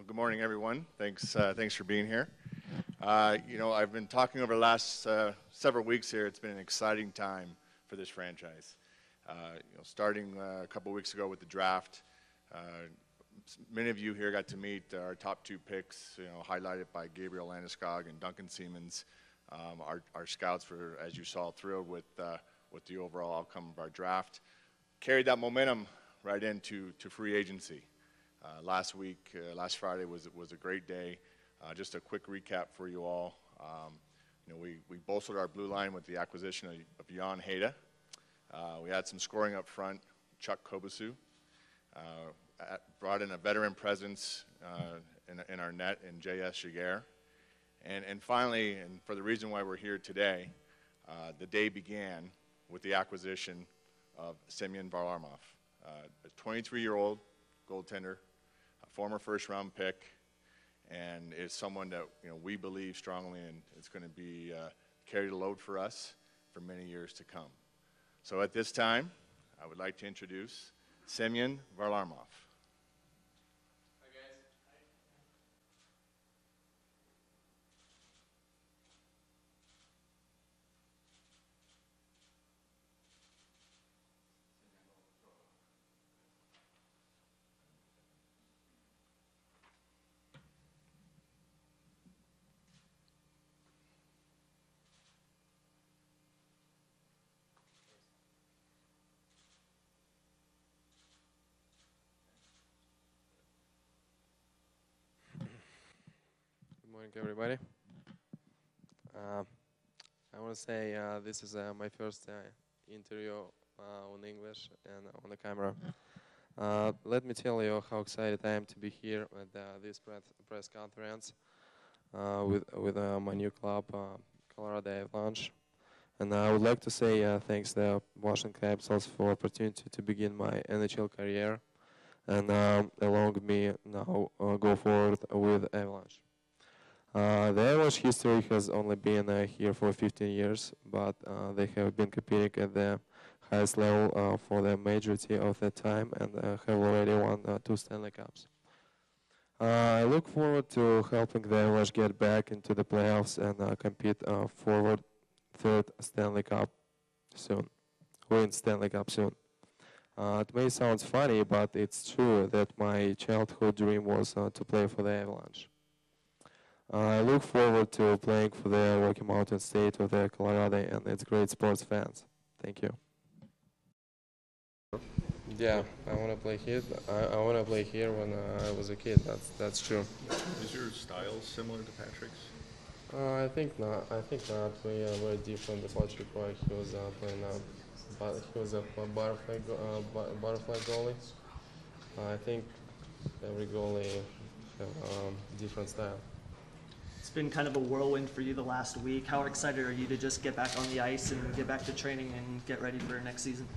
Well, good morning, everyone. Thanks for being here. I've been talking over the last several weeks here. It's been an exciting time for this franchise. Starting a couple weeks ago with the draft, many of you here got to meet our top two picks, highlighted by Gabriel Landeskog and Duncan Seymons. Our scouts were, as you saw, thrilled with the overall outcome of our draft. Carried that momentum right into free agency. Last Friday was a great day. Just a quick recap for you all. We bolstered our blue line with the acquisition of Jan Hejda. We had some scoring up front, Chuck Kobasu. Brought in a veteran presence in our net in J.S. Jaguar. And finally, and for the reason why we're here today, the day began with the acquisition of Seymon Varlamov, a 23-year-old goaltender, a former first-round pick, and is someone that we believe strongly in. It's going to be carry the load for us for many years to come. So at this time, I would like to introduce Semyon Varlamov. Good morning, everybody. I want to say this is my first interview on English and on the camera. Let me tell you how excited I am to be here at this press conference with my new club, Colorado Avalanche. And I would like to say thanks to the Washington Capitals for the opportunity to begin my NHL career and along with me now go forward with Avalanche. The Avalanche history has only been here for 15 years, but they have been competing at the highest level for the majority of the time and have already won 2 Stanley Cups. I look forward to helping the Avalanche get back into the playoffs and compete forward third Stanley Cup soon, win Stanley Cup soon. It may sound funny, but it's true that my childhood dream was to play for the Avalanche. I look forward to playing for the Rocky Mountain State of the Colorado and its great sports fans. Thank you. Yeah, I want to play here. I want to play here when I was a kid. That's true. Is your style similar to Patrick's? I think not. I think not. We are very different. Patrick Roy, he was playing. He was a butterfly goalie. I think every goalie have different style. It's been kind of a whirlwind for you the last week. How excited are you to just get back on the ice and get back to training and get ready for next season?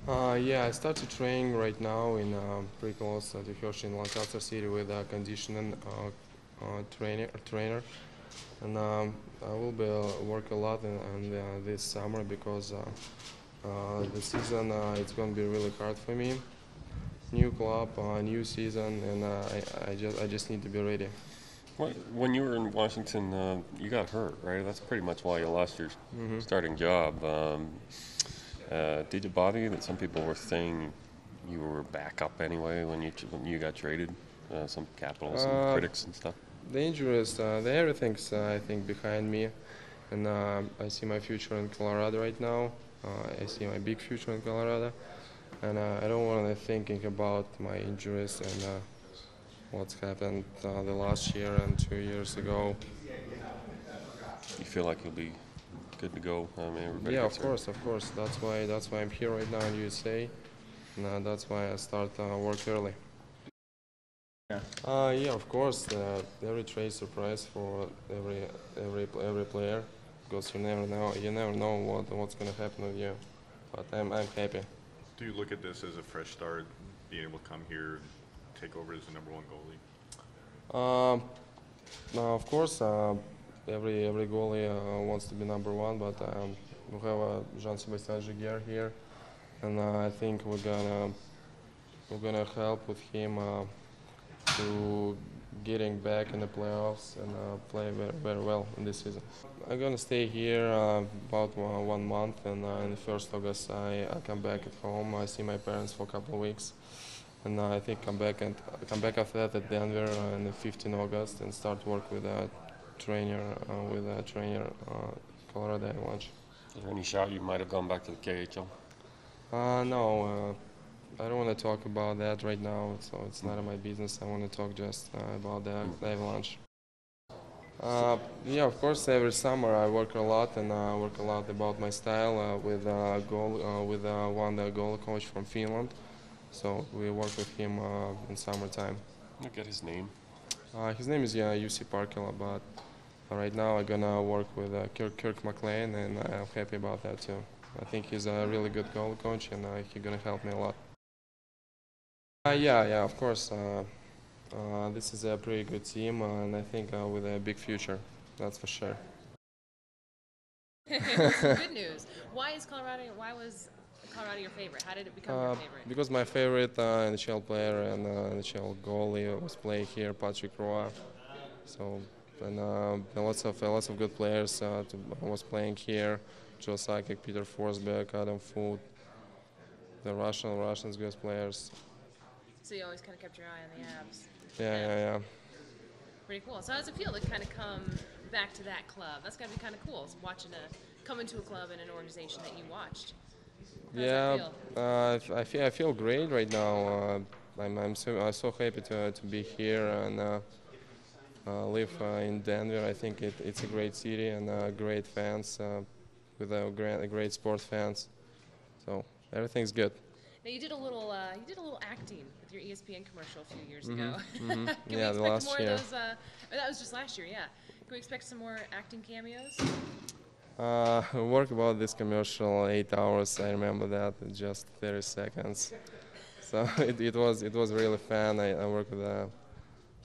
Yeah, I started training right now in pretty close to Hershey in Lancaster City with a conditioning trainer. And I will be work a lot in this summer because the season it's going to be really hard for me. New club, new season, and I just need to be ready. When you were in Washington, you got hurt, right? That's pretty much why you lost your starting job. Did it bother you that some people were saying you were back up anyway when you got traded? Some Capitals and critics and stuff. The injuries, everything's I think behind me, and I see my future in Colorado right now. I see my big future in Colorado, and I don't want to thinking about my injuries and what's happened the last year and 2 years ago. You feel like you'll be good to go? I mean, everybody yeah, gets of course. That's why I'm here right now in USA, and that's why I start work early. Yeah, of course. Every trade surprise for every player, because you never know what's gonna happen with you. But I'm happy. Do you look at this as a fresh start, being able to come here and take over as the #1 goalie? Now, of course, every goalie wants to be #1, but we have Jean-Sébastien Giguère here, and I think we're gonna help with him to getting back in the playoffs and play very, very well in this season. I'm gonna stay here about 1 month, and in the 1st August I come back at home. I see my parents for a couple of weeks, and I think come back after that at Denver on the 15th August and start work with a trainer Colorado Avalanche. Is there any shot you might have gone back to the KHL? No, I don't want to talk about that right now, so it's none of my business. I want to talk just about the Avalanche. Yeah, of course, every summer I work a lot, and I work a lot about my style with one goal coach from Finland. So we work with him in summertime. I get his name. His name is Jussi Parkela, but right now I'm gonna work with Kirk McLean, and I'm happy about that too. I think he's a really good goal coach, and he's gonna help me a lot. Yeah, of course. This is a pretty good team, and I think with a big future, that's for sure. Some good news. Why was Colorado your favorite? How did it become your favorite? Because my favorite NHL player and NHL goalie was playing here, Patrick Roy. So, and lots of good players was playing here. Joe Sakic, Peter Forsberg, Adam Foote, the Russians good players. So you always kind of kept your eye on the Avs. Yeah. Pretty cool. So how does it feel to kind of come back to that club? That's got to be kind of cool, watching come into a club and an organization that you watched. How does that feel? I feel great right now. I'm so happy to be here and live in Denver. I think it's a great city and great fans with great sports fans. So everything's good. Now you did a little acting with your ESPN commercial a few years ago. Mm-hmm. Can we Yeah, expect the last more year. of those? That was just last year, yeah. Can we expect some more acting cameos? We worked about this commercial 8 hours. I remember that, just 30 seconds. So it was really fun. I worked with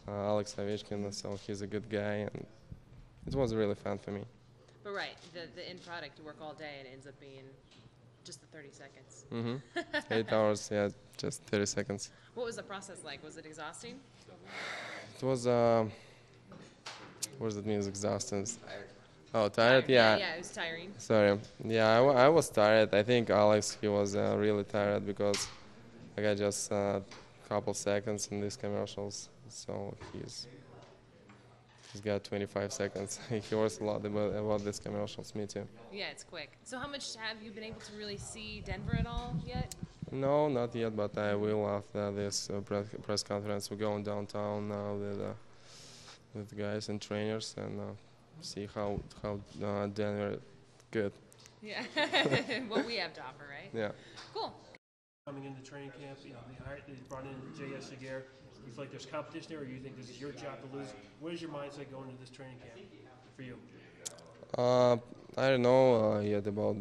Alex Ovechkin, so he's a good guy, and it was really fun for me. But right, the end product, you work all day and it ends up being just the 30 seconds. Mm-hmm. 8 hours, yeah, just 30 seconds. What was the process like? Was it exhausting? It was, what does it mean, exhausting? Oh, tired? Yeah. Yeah, it was tiring. Sorry. Yeah, I was tired. I think Alex, he was really tired because I got just a couple seconds in these commercials. So he's got 25 seconds. He works a lot about these commercials, me too. Yeah, it's quick. So how much have you been able to really see Denver at all yet? No, not yet, but I will after this press conference. We're going downtown now with the guys and trainers and see how Denver good. Yeah, what we have to offer, right? Yeah. Cool. Coming into training camp, they brought in J.S. Seguer. You feel like there's competition there, or you think this is your job to lose? What is your mindset going into this training camp for you? I don't know yet about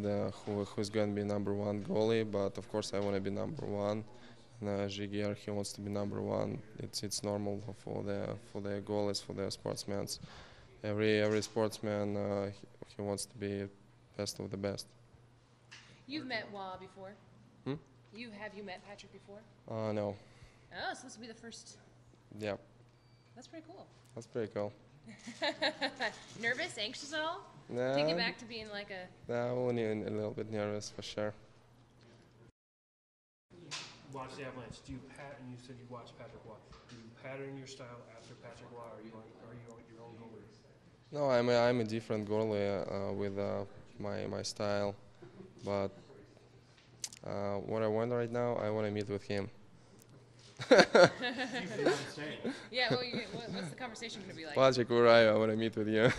who's going to be number one goalie, but of course I want to be number one. And Gigier, he wants to be number one. It's normal for the goalies, for the sportsmen. Every sportsman he wants to be best of the best. You've met Wah before. Hmm? Have you met Patrick before? No. Oh, so this will be the first. Yeah. That's pretty cool. That's pretty cool. Nervous, anxious at all? Nah, Take it back to being like a. Nah, only a little bit nervous for sure. Watch the Avalanche. Do you pattern? You said you watched Patrick Waugh. Do you pattern your style after Patrick Waugh, or are you your own goalie? No, I'm a different goalie with my style, but what I want right now, I want to meet with him. Yeah, well, what's the conversation going to be like? Patrick, where are you? I want to meet with you.